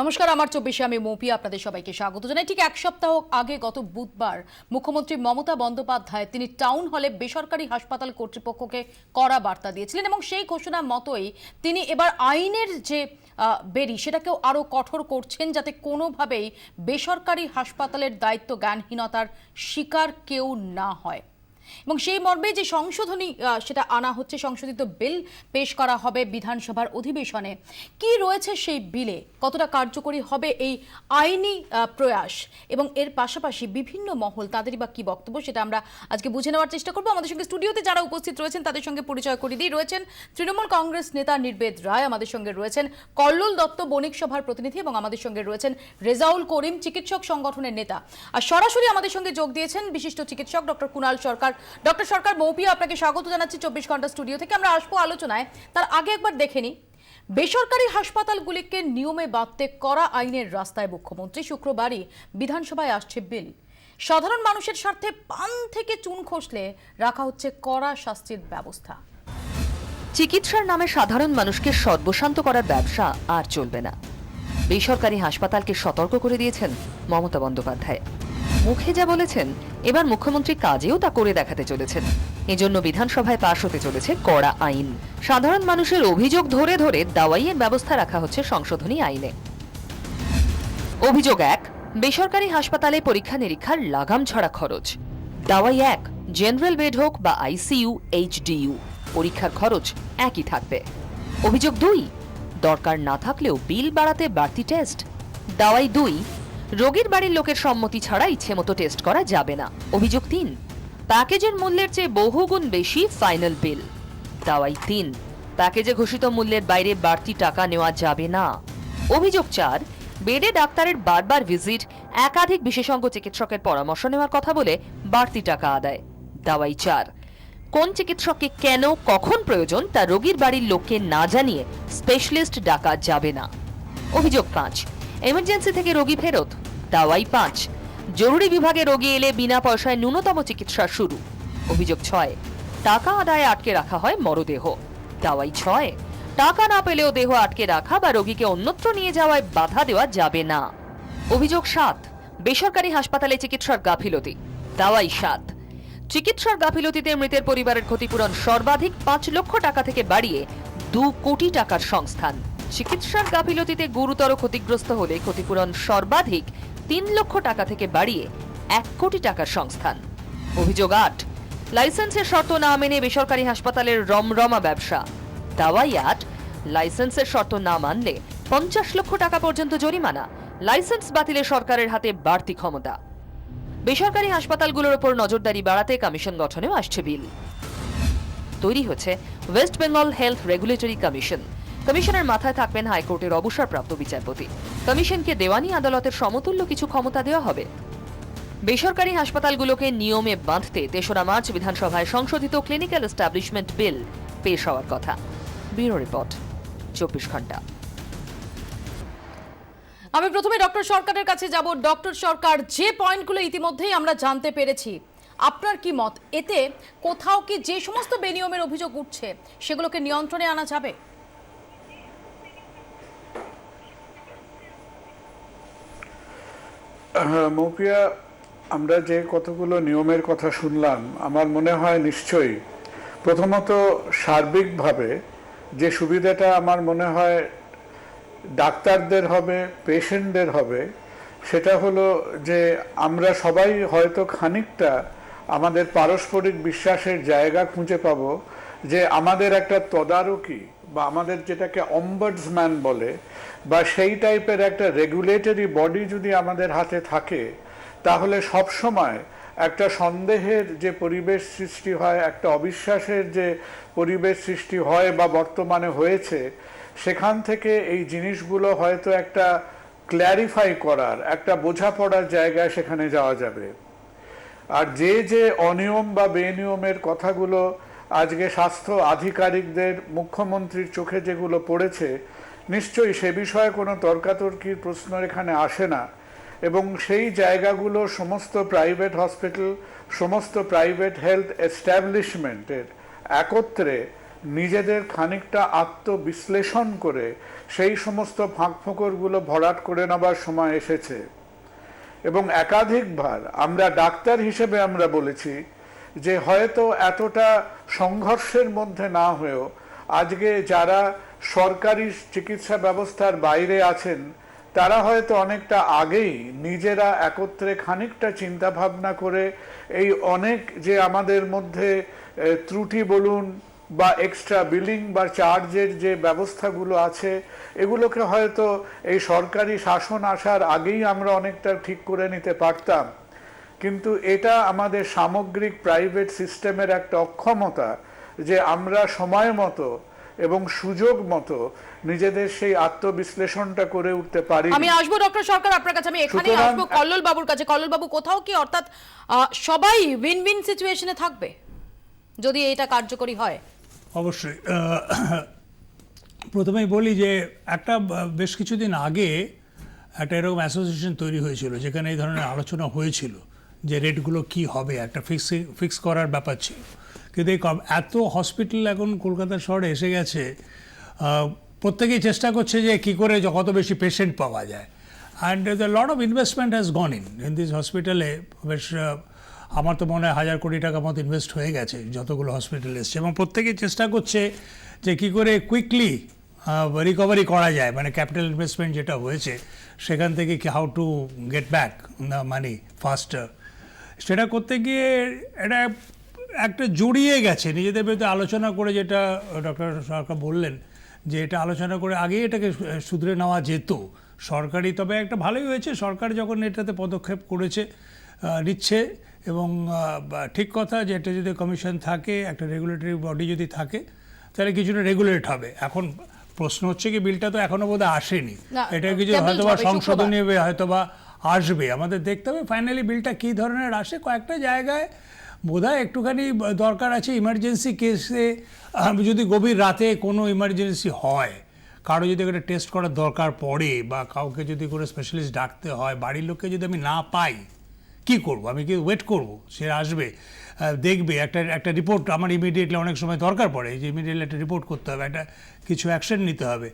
নমস্কার, আমার 24-এ আমি মৌপি আপনাদের সবাইকে স্বাগত জানাই। ঠিক এক সপ্তাহ আগে গত বুধবার মুখ্যমন্ত্রী মমতা বন্দ্যোপাধ্যায় তিনি টাউন হলে বেসরকারি হাসপাতাল কর্তৃপক্ষকে কড়া বার্তা দিয়েছিলেন এবং সেই ঘোষণা মতোই তিনি এবার আইনের যে বেরি সেটাকেও আরও কঠোর করছেন, যাতে কোনোভাবেই বেসরকারি হাসপাতালের দায়িত্ব জ্ঞানহীনতার শিকার কেউ না হয়। এবং সেই মর্মে যে সংশোধনী সেটা আনা হচ্ছে, সংশোধিত বিল পেশ করা হবে বিধানসভার অধিবেশনে। কি রয়েছে সেই বিলে, কতটা কার্যকরী হবে এই আইনি প্রয়াস, এবং এর পাশাপাশি বিভিন্ন মহল তাদেরই বা কি বক্তব্য, সেটা আমরা আজকে বুঝে নেওয়ার চেষ্টা করবো। আমাদের সঙ্গে স্টুডিওতে যারা উপস্থিত রয়েছেন তাদের সঙ্গে পরিচয় করিয়ে দিই। রয়েছেন তৃণমূল কংগ্রেস নেতা নির্বেদ রায়, আমাদের সঙ্গে রয়েছেন কল্লোল দত্ত বণিক সভার প্রতিনিধি, এবং আমাদের সঙ্গে রয়েছেন রেজাউল করিম চিকিৎসক সংগঠনের নেতা। আর সরাসরি আমাদের সঙ্গে যোগ দিয়েছেন বিশিষ্ট চিকিৎসক ডক্টর কুণাল সরকার। ডক্টর সরকার, মৌপি আপনাকে স্বাগত জানাচ্ছি 24 ঘন্টা স্টুডিও থেকে। আমরা আসবো আলোচনায়, তার আগে একবার দেখে নিই বেসরকারি হাসপাতালগুলিকে নিয়মে বাঁধতে করা আইনের রাস্তায় মুখ্যমন্ত্রী। শুক্রবারই বিধানসভায় আসছে বিল। সাধারণ মানুষের স্বার্থে পান থেকে চুন খসলে রাখা হচ্ছে কড়া শাস্তির ব্যবস্থা। চিকিৎসার নামে সাধারণ মানুষকে সর্বশান্ত করার ব্যবসা আর চলবে না। বেসরকারি হাসপাতালকে সতর্ক করে দিয়েছেন মমতা বন্দ্যোপাধ্যায়। মুখে যা বলেছেন, এবার মুখ্যমন্ত্রী কাজেও তা করে দেখাতে চলেছেন। এজন্য বিধানসভায় পাশ হতে চলেছে কড়া আইন। সাধারণ মানুষের অভিযোগ ধরে ধরে দাওয়াইয়ের ব্যবস্থা রাখা হচ্ছে সংশোধনী আইনে। অভিযোগ 1, বেসরকারি হাসপাতালে পরীক্ষা নিরীক্ষার লাগাম ছাড়া খরচ। দাওয়াই 1, জেনারেল বেড হোক বা আইসিইউ, এইচডিইউ, পরীক্ষার খরচ একই থাকবে। অভিযোগ 2, দরকার না থাকলেও বিল বাড়াতে বাড়তি টেস্ট। দাওয়াই 2, রোগীর বাড়ির লোকের সম্মতি ছাড়া ইচ্ছে মতো টেস্ট করা যাবে না। অভিযোগ 3, প্যাকেজের মূল্যের চেয়ে বহুগুণ বেশি ফাইনাল বিল। দাওয়াই 3, প্যাকেজে ঘোষিত মূল্যের বাইরে বাড়তি টাকা নেওয়া যাবে না। অভিযোগ 4, বেডে ডাক্তারের বারবার ভিজিট, একাধিক বিশেষজ্ঞ চিকিৎসকের পরামর্শ নেওয়ার কথা বলে বাড়তি টাকা আদায়। দাওয়াই 4, কোন চিকিৎসককে কেন কখন প্রয়োজন তা রোগীর বাড়ির লোককে না জানিয়ে স্পেশালিস্ট ডাকা যাবে না। অভিযোগ 5, এমার্জেন্সি থেকে রোগী ফেরত। দাওয়াই 5, জরুরি বিভাগে রোগী এলে বিনা পয়সায় ন্যূনতম চিকিৎসা শুরু। অভিযোগ 6, টাকা আদায়ে আটকে রাখা হয় মরদেহ। দাওয়াই 6, টাকা না পেলেও দেহ আটকে রাখা বা রোগীকে অন্যত্র নিয়ে যাওয়ায় বাধা দেওয়া যাবে না। অভিযোগ 7, বেসরকারি হাসপাতালে চিকিৎসার গাফিলতি। দাওয়াই 7, চিকিৎসার গাফিলতিতে মৃতের পরিবারের ক্ষতিপূরণ সর্বাধিক 5 লক্ষ টাকা থেকে বাড়িয়ে 2 কোটি টাকার সংস্থান। চিকিৎসার গাফিলতিতে গুরুতর ক্ষতিগ্রস্ত হলে ক্ষতিপূরণ সর্বাধিক 3 লক্ষ টাকা থেকে বাড়িয়ে 1 কোটি টাকার সংস্থান। অভিযোগ 8, লাইসেন্সের শর্ত না মেনে বেসরকারি হাসপাতালের রমরমা ব্যবসা। দাওয়াই 8, লাইসেন্সের শর্ত না মানলে 50 লক্ষ টাকা পর্যন্ত জরিমানা। লাইসেন্স বাতিলে সরকারের হাতে বাড়তি ক্ষমতা। বেসরকারি হাসপাতালগুলোর উপর নজরদারি বাড়াতে কমিশন গঠনেও আসছে বিল। তৈরি হচ্ছে West Bengal health regulatory commission. কমিশনের মাথায় থাকবেন হাইকোর্টের অবসরপ্রাপ্ত বিচারপতি। কমিশনকে দেওয়ানি আদালতের সমতুল্য কিছু ক্ষমতা দেওয়া হবে। বেসরকারি হাসপাতালগুলোকে নিয়মে বাঁধতে 3রা মার্চ বিধানসভায় সংশোধিত ক্লিনিক্যাল এস্টাবলিশমেন্ট বিল পেশ হওয়ার কথা। ব্যুরো রিপোর্ট, 24 ঘন্টা। আমি প্রথমে ডক্টর সরকারের কাছে যাব। ডক্টর সরকার, যে পয়েন্টগুলো ইতিমধ্যেই আমরা জানতে পেরেছি, আপনার কি মত? এতে কোথাও কি যে সমস্ত বেনিয়মের অভিযোগ উঠছে সেগুলোকে নিয়ন্ত্রণে আনা যাবে? মৌপিয়া, আমরা যে কতগুলো নিয়মের কথা শুনলাম, আমার মনে হয় নিশ্চয়ই প্রথমত সার্বিকভাবে যে সুবিধাটা আমার মনে হয় ডাক্তারদের হবে, পেশেন্টদের হবে, সেটা হলো যে আমরা সবাই হয়তো খানিকটা আমাদের পারস্পরিক বিশ্বাসের জায়গা খুঁজে পাবো, যে আমাদের একটা তদারকি বা আমাদের যেটাকে অম্বাডসম্যান বলে বা সেই টাইপের একটা রেগুলেটরি বডি যদি আমাদের হাতে থাকে, তাহলে সব সময় একটা সন্দেহের যে পরিবেশ সৃষ্টি হয়, একটা অবিশ্বাসের যে পরিবেশ সৃষ্টি হয় বা বর্তমানে হয়েছে, সেখান থেকে এই জিনিসগুলো হয়তো একটা ক্ল্যারিফাই করার, একটা বোঝাপড়ার জায়গায় সেখানে যাওয়া যাবে। আর যে যে অনিয়ম বা বেনিয়মের কথাগুলো আজকে স্বাস্থ্য আধিকারিকদের, মুখ্যমন্ত্রীর চোখে যেগুলো পড়েছে, নিশ্চয়ই সে বিষয়ে কোনো তর্কাতর্কির প্রশ্ন এখানে আসে না। এবং সেই জায়গাগুলো সমস্ত প্রাইভেট হসপিটাল, সমস্ত প্রাইভেট হেলথ এস্টাবলিশমেন্টের একত্রে নিজেদের খানিকটা আত্মবিশ্লেষণ করে সেই সমস্ত ফাঁকফোকরগুলো ভরাট করে নেবার সময় এসেছে। এবং একাধিকবার আমরা ডাক্তার হিসেবে আমরা বলেছি যে হয়তো এতটা সংঘর্ষের মধ্যে না হয়েও আজকে যারা সরকারি চিকিৎসা ব্যবস্থার বাইরে আছেন তারা হয়তো অনেকটা আগেই নিজেরা একত্রে খানিকটা চিন্তা ভাবনা করে এই অনেক যে আমাদের মধ্যে ত্রুটি বলুন বা এক্সট্রা বিলিং বা চার্জের যে ব্যবস্থাগুলো আছে এগুলোকে হয়তো এই সরকারি শাসন আসার আগেই আমরা অনেকটা ঠিক করে নিতে পারতাম। কিন্তু এটা আমাদের সামগ্রিক প্রাইভেট সিস্টেমের একটা অক্ষমতা যে আমরা সময় মতো এবং সুযোগ মতো নিজেদের সেই আত্মবিশ্লেষণটা করে উঠতে পারি। আমি আসবো ডক্টর সরকার আপনার কাছে, আমি এখানেই আসবো কল্লোল বাবুর কাছে। কল্লোল বাবু, কোথাও কি অর্থাৎ সবাই উইন উইন সিচুয়েশনে থাকবে যদি এটা কার্যকরী হয়? অবশ্যই। প্রথমেই বলি যে একটা বেশ কিছুদিন আগে একটা এরকম অ্যাসোসিয়েশন তৈরি হয়েছিল যেখানে এই ধরনের আলোচনা হয়েছিল যে রেটগুলো কি হবে, একটা ফিক্স করার ব্যাপার ছিল। কিন্তু এই এত হসপিটাল এখন কলকাতা শহরে এসে গেছে, প্রত্যেকেই চেষ্টা করছে যে কী করে কত বেশি পেশেন্ট পাওয়া যায়। And the lot of investment has gone in this হসপিটালে। বেশ আমার তো মনে হয় 1000 কোটি টাকা মতো ইনভেস্ট হয়ে গেছে যতগুলো হসপিটাল এসছে, এবং প্রত্যেকেই চেষ্টা করছে যে কী করে কুইকলি রিকভারি করা যায়, মানে ক্যাপিটাল ইনভেস্টমেন্ট যেটা হয়েছে সেখান থেকে কি how to get back the money ফাস্টার। সেটা করতে গিয়ে এটা একটা জড়িয়ে গেছে নিজেদের বিরুদ্ধে আলোচনা করে, যেটা ডক্টর সরকার বললেন যে এটা আলোচনা করে আগেই এটাকে শুধরে নেওয়া যেত সরকারি। তবে একটা ভালোই হয়েছে সরকার যখন এটাতে পদক্ষেপ করেছে, নিচ্ছে, এবং ঠিক কথা যে এটা যদি কমিশন থাকে, একটা রেগুলেটরি বডি যদি থাকে তাহলে কিছুটা রেগুলেট হবে। এখন প্রশ্ন হচ্ছে কি বিলটা তো এখনো বোধহয় আসেনি, এটা কিছু হয়তো বা সংশোধনী হয়তো বা আসবে, আমাদের দেখতে হবে ফাইনালি বিলটা কী ধরনের আসে। কয়েকটা জায়গায় বোধহয় একটুখানি দরকার আছে ইমার্জেন্সি কেসে, যদি গভীর রাতে কোনো ইমার্জেন্সি হয়, কারো যদি একটা টেস্ট করার দরকার পড়ে বা কাউকে যদি কোনো স্পেশালিস্ট ডাকতে হয়, বাড়ির লোককে যদি আমি না পাই কি করব? আমি কি ওয়েট করব সে আসবে দেখবে, একটা রিপোর্ট আমার ইমিডিয়েটলি অনেক সময় দরকার পড়ে যে ইমিডিয়েটলি একটা রিপোর্ট করতে হবে, একটা কিছু অ্যাকশন নিতে হবে,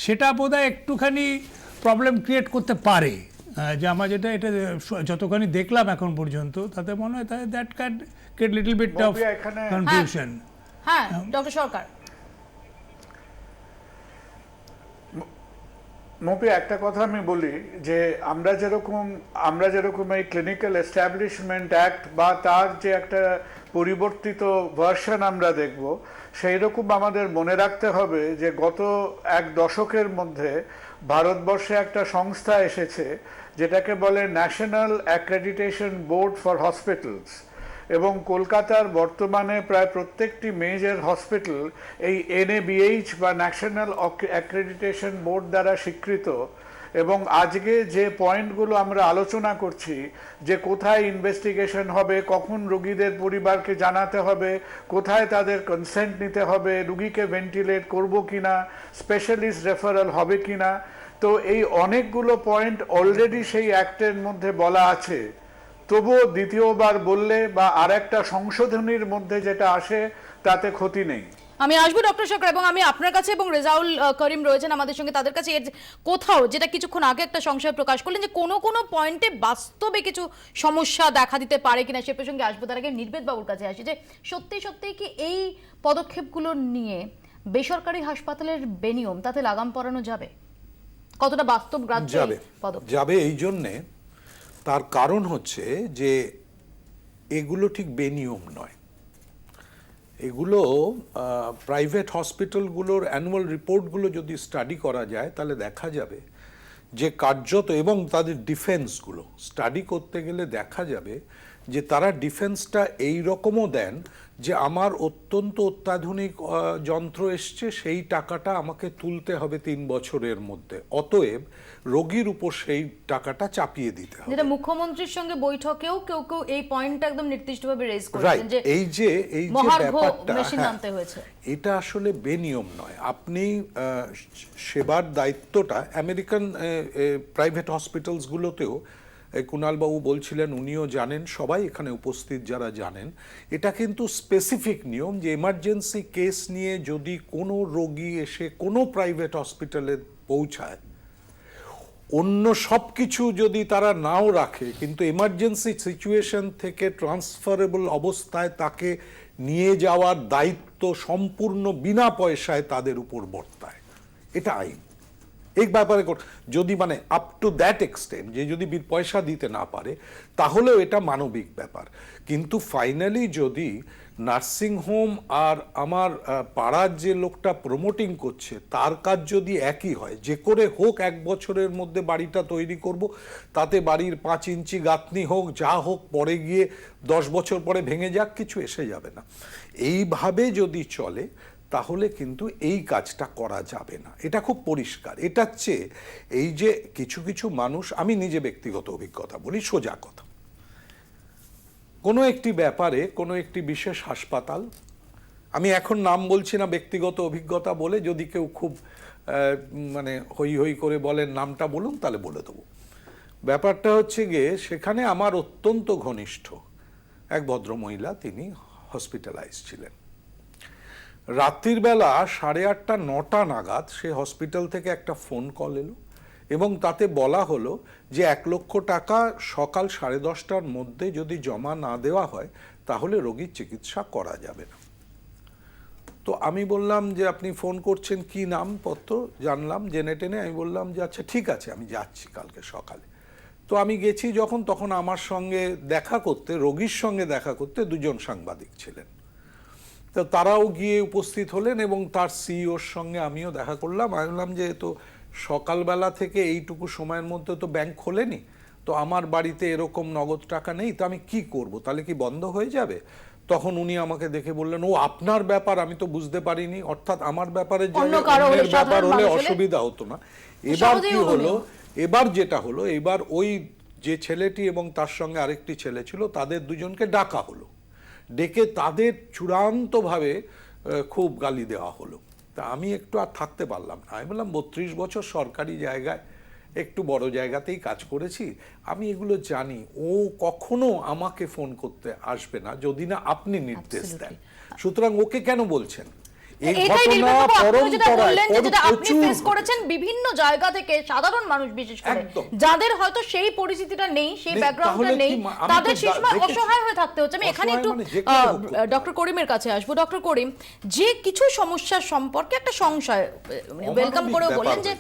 সেটা বোধহয় একটুখানি প্রবলেম ক্রিয়েট করতে পারে। যে আমার যেটা এটা যতখানি দেখলাম এখন পর্যন্ত তাতে মনে হয় that can get little bit of confusion. হ্যাঁ ডক্টর সরকার, মপি একটা কথা আমি বলি যে আমরা যেরকম এই ক্লিনিক্যাল এস্টাবলিশমেন্ট অ্যাক্ট বা তার যে একটা পরিবর্তিত ভার্সন আমরা দেখব, সেই রকম আমাদের মনে রাখতে হবে যে গত এক দশকের মধ্যে ভারতবর্ষে একটা সংস্থা এসেছে যেটাকে বলে national accreditation board for hospitals, এবং কলকাতার বর্তমানে প্রায় প্রত্যেকটি মেজর হসপিটাল এই NABH বা ন্যাশনাল অ্যাক্রেডিটেশন বোর্ড দ্বারা স্বীকৃত। এবং আজকে যে পয়েন্টগুলো আমরা আলোচনা করছি যে কোথায় ইনভেস্টিগেশন হবে, কখন রোগীদের পরিবারকে জানাতে হবে, কোথায় তাদের কনসেন্ট নিতে হবে, রুগীকে ভেন্টিলেট করব কিনা, স্পেশালিস্ট রেফারেল হবে কিনা, তো এই অনেকগুলো পয়েন্ট অলরেডি সেই অ্যাক্টের মধ্যে বলা আছে। তবুও দ্বিতীয়বার বললে বা আর একটা সংশোধনীর মধ্যে যেটা আসে তাতে ক্ষতি নেই। আমি আসবো ডক্টর সরকার, এবং আমি আপনার কাছে এবং রেজাউল করিম রয়েছেন আমাদের সঙ্গে, তাদের কাছে এর কোথাও যেটা কিছুক্ষণ আগে একটা সংশয় প্রকাশ করলেন যে কোনো পয়েন্টে বাস্তবে কিছু সমস্যা দেখা দিতে পারে কিনা, সে প্রসঙ্গে আসবো। তার আগে নির্বেদ বাবুর কাছে আসি যে সত্যি কি এই পদক্ষেপগুলো নিয়ে বেসরকারি হাসপাতালের বেনিয়ম তাতে লাগাম পরানো যাবে? কতটা বাস্তবগ্রাহ্য যাবে? এই জন্যে তার কারণ হচ্ছে যে এগুলো ঠিক বেনিয়ম নয়। এগুলো প্রাইভেট হসপিটালগুলোর অ্যানুয়াল রিপোর্টগুলো যদি স্টাডি করা যায় তাহলে দেখা যাবে যে কার্যত, এবং তাদের ডিফেন্সগুলো স্টাডি করতে গেলে দেখা যাবে যে তারা ডিফেন্সটা এই রকমও দেন যে আমার অত্যন্ত অত্যাধুনিক যন্ত্র এসছে, সেই টাকাটা আমাকে তুলতে হবে 3 বছরের মধ্যে, অতএব রোগীর উপর সেই টাকাটা চাপিয়ে দিতে হবে। যেটা মুখ্যমন্ত্রীর সঙ্গে বৈঠকেও কেউ এই পয়েন্টটা একদম নির্দিষ্টভাবে রেজ করেছেন যে এই যে ব্যাপারটা, মেশিন আনতে হয়েছে, এটা আসলে বেনিয়ম নয়। আপনি সেবার দায়িত্বটা আমেরিকান প্রাইভেট হসপিটালসগুলোতেও কুণালবাবু বলছিলেন, উনিও জানেন, সবাই এখানে উপস্থিত যারা জানেন, এটা কিন্তু স্পেসিফিক নিয়ম যে এমার্জেন্সি কেস নিয়ে যদি কোনো রোগী এসে কোনো প্রাইভেট হসপিটালে পৌঁছায়, অন্য সব কিছু যদি তারা নাও রাখে, কিন্তু এমার্জেন্সি সিচুয়েশন থেকে ট্রান্সফারেবল অবস্থায় তাকে নিয়ে যাওয়ার দায়িত্ব সম্পূর্ণ বিনা পয়সায় তাদের উপর বর্তায়। এটা আইন। এই ব্যাপারে যদি মানে আপ টু দ্যাট এক্সটেন্ট যে যদি পয়সা দিতে না পারে, তাহলেও এটা মানবিক ব্যাপার। কিন্তু ফাইনালি যদি নার্সিং হোম আর আমার পাড়ার যে লোকটা প্রমোটিং করছে তার কাজ যদি একই হয়, যে করে হোক 1 বছরের মধ্যে বাড়িটা তৈরি করব, তাতে বাড়ির 5 ইঞ্চি গাঁথনি হোক, যা হোক, পরে গিয়ে 10 বছর পরে ভেঙে যাক, কিছু এসে যাবে না। এইভাবে যদি চলে তাহলে কিন্তু এই কাজটা করা যাবে না, এটা খুব পরিষ্কার। এটার চেয়ে এই যে কিছু কিছু মানুষ, আমি নিজে ব্যক্তিগত অভিজ্ঞতা বলি, সোজা কথা, কোনো একটি ব্যাপারে কোনো একটি বিশেষ হাসপাতাল, আমি এখন নাম বলছি না ব্যক্তিগত অভিজ্ঞতা বলে, যদি কেউ খুব মানে হই হই করে বলেন নামটা বলুন তাহলে বলে দেবো। ব্যাপারটা হচ্ছে গিয়ে সেখানে আমার অত্যন্ত ঘনিষ্ঠ এক ভদ্রমহিলা, তিনি হসপিটালাইজ ছিলেন। রাত্রির বেলা 8:30 9টা নাগাদ সে হসপিটাল থেকে একটা ফোন কল এলো এবং তাতে বলা হলো যে 1 লক্ষ টাকা সকাল 10:30টার মধ্যে যদি জমা না দেওয়া হয় তাহলে রোগীর চিকিৎসা করা যাবে না। তো আমি বললাম যে আপনি ফোন করছেন, কি নামপত্র জানলাম, জেনে টেনে আমি বললাম যে আচ্ছা ঠিক আছে, আমি যাচ্ছি কালকে সকালে। তো আমি গেছি যখন, তখন আমার সঙ্গে দেখা করতে, রোগীর সঙ্গে দেখা করতে 2জন সাংবাদিক ছিলেন। তো তারাও গিয়ে উপস্থিত হলেন এবং তার সিইওর সঙ্গে আমিও দেখা করলাম। আমি বললাম যে তো সকালবেলা থেকে এইটুকু সময়ের মধ্যে তো ব্যাংক খোলেনি, তো আমার বাড়িতে এরকম নগদ টাকা নেই, তো আমি কি করব, তাহলে কি বন্ধ হয়ে যাবে? তখন উনি আমাকে দেখে বললেন, ও আপনার ব্যাপার, আমি তো বুঝতে পারিনি, অর্থাৎ আমার ব্যাপারে অন্যের ব্যাপার হলে অসুবিধা হতো না। এবার কি হলো, এবার যেটা হলো, এবার ওই যে ছেলেটি এবং তার সঙ্গে আরেকটি ছেলে ছিল, তাদের 2জনকে ডাকা হলো, ডেকে তাদের চূড়ান্তভাবে খুব গালি দেওয়া হলো। তা আমি একটু আর থাকতে পারলাম না। আমি বললাম 32 বছর সরকারি জায়গায়, একটু বড় জায়গাতেই কাজ করেছি, আমি এগুলো জানি। ও কখনো আমাকে ফোন করতে আসবে না যদি না আপনি নির্দেশ দেন। সুতরাং ওকে কেন বলছেন? এই ঘটনা আপনি ফেস করেছেন বিভিন্ন জায়গা থেকে, সাধারণ মানুষ বিশেষ করে যাদের হয়তো সেই পরিস্থিতিটা নেই, সেই ব্যাকগ্রাউন্ডটা নেই, তাদের সেই সময় অসহায় হয়ে থাকতে হচ্ছে। আমি এখানে একটু ডক্টর করিমের কাছে আসবো। ডক্টর করিম, যে কিছু সমস্যার সম্পর্কে একটা সংশয় ওয়েলকাম করে বললেন যে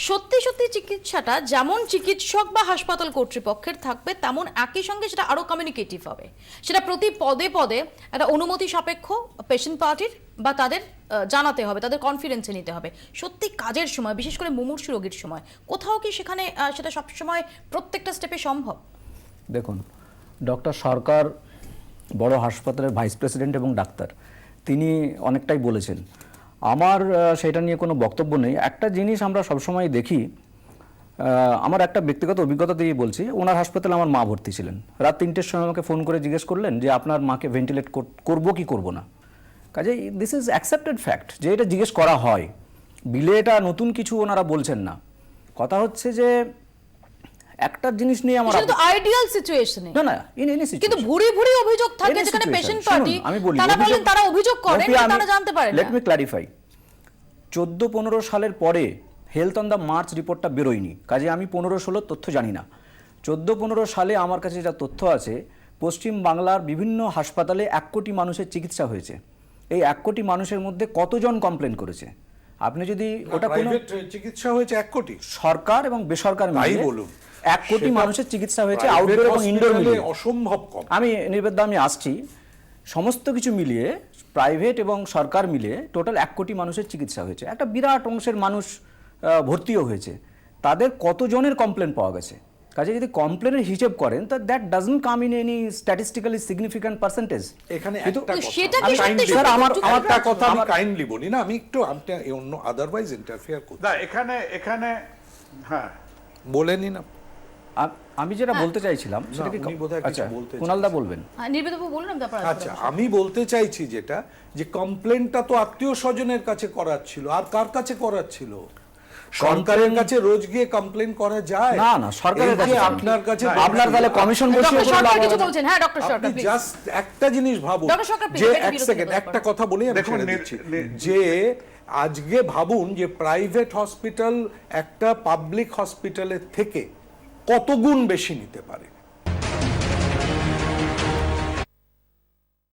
সত্যি সত্যি চিকিৎসাটা যেমন চিকিৎসক বা হাসপাতাল কর্তৃপক্ষের থাকবে, তেমন একই সঙ্গে সেটা আরো কমিউনিকেটিভ হবে, সেটা প্রতি পদে পদে একটা অনুমতি সাপেক্ষ পেশেন্ট পার্টির বা তাদের জানাতে হবে, তাদের কনফিডেন্সে নিতে হবে। সত্যি কাজের সময়, বিশেষ করে মুমূর্ষু রোগীর সময়, কোথাও কি সেখানে সেটা সবসময় প্রত্যেকটা স্টেপে সম্ভব? দেখুন, ডক্টর সরকার বড় হাসপাতালের ভাইস প্রেসিডেন্ট এবং ডাক্তার, তিনি অনেকটাই বলেছেন। আমার সেটা নিয়ে কোনো বক্তব্য নেই। একটা জিনিস আমরা সবসময় দেখি, আমার একটা ব্যক্তিগত অভিজ্ঞতা দিয়ে বলছি, ওনার হাসপাতালে আমার মা ভর্তি ছিলেন। রাত 3টের সময় আমাকে ফোন করে জিজ্ঞেস করলেন যে আপনার মাকে ভেন্টিলেট করবো কি করবো না। কাজেই দিস ইজ অ্যাকসেপ্টেড ফ্যাক্ট যে এটা জিজ্ঞেস করা হয়, বিলে এটা নতুন কিছু ওনারা বলছেন না। কথা হচ্ছে যে একটা জিনিস নিয়ে আমার সেটা তো আইডিয়াল সিচুয়েশনে না না ইন এনি সিচুয়েশন, কিন্তু ভুরি ভুরি অভিযোগ থাকে যেখানে পেশেন্ট পার্টি তারা বলেন তারা অভিযোগ করেন, তারা জানতে পারেন না। লেট মি ক্ল্যারিফাই, 14-15 সালের পরে হেলথ অন দ্য মার্চ রিপোর্টটা বেরোয়নি, কাজে আমি 15-16 তথ্য জানি না। 14-15 সালে আমার কাছে যেটা তথ্য আছে, পশ্চিম বাংলার বিভিন্ন হাসপাতালে 1 কোটি মানুষের চিকিৎসা হয়েছে। এই 1 কোটি মানুষের মধ্যে কতজন কমপ্লেন করেছে? আপনি যদি ওটা কোনো চিকিৎসা হয়েছে 1 কোটি, সরকার এবং বেসরকারি মিলিয়ে বলুন 1 কোটি মানুষের চিকিৎসা হয়েছে, আউটডোর এবং ইনডোর মিলিয়ে অসম্ভব কম। আমি নির্বেদ্য আমি আসছি, সমস্ত কিছু মিলিয়ে প্রাইভেট এবং সরকার মিলিয়ে টোটাল 1 কোটি মানুষের চিকিৎসা হয়েছে। একটা বিরাট অংশের মানুষ ভর্তিও হয়েছে। তাদের কতজনের কমপ্লেন পাওয়া গেছে? কাজে যদি কমপ্লেনের হিসেব করেন তা that doesn't come in any statistically significant percentage. এখানে একটা কথা, সেটা কি সত্যি স্যার আমার একটা কথা আমি কাইন্ডলি বলি না, আমি একটু অন্য আদারওয়াইজ ইন্টারফেয়ার করি না, এখানে হ্যাঁ বলেনি না। আমি যেটা বলতে চাইছিলাম সেটা কি আচ্ছা কুণালদা বলবেন? নির্বেদবাবু বললাম তারপর আচ্ছা, আমি বলতে চাইছি যেটা, যে কমপ্লেনটা তো আত্মীয় স্বজনের কাছে করাচ্ছিল, আর কার কাছে করাচ্ছিল? সরকারের কাছে রোজ গিয়ে কমপ্লেন করা যায় না, না, সরকারের এই যে কাছে আপনার কাছে আপনার তাহলে কমিশন বসিয়ে ডক্টর কোনো সরকার লাভ কিছু হবে না। বলছেন, হ্যাঁ ডক্টর সরকার আপনি please। জাস্ট একটা জিনিস ভাবুন ডক্টর সরকার, please, যে এটাকে এক বিরতি সেকেন্ড দেওয়ার একটা পর। কথা বলি আমি দেখুন, ছেড়ে দিচ্ছি যে আজকে ভাবুন যে প্রাইভেট হসপিটাল একটা পাবলিক হসপিটালের থেকে কত গুণ বেশি নিতে পারে।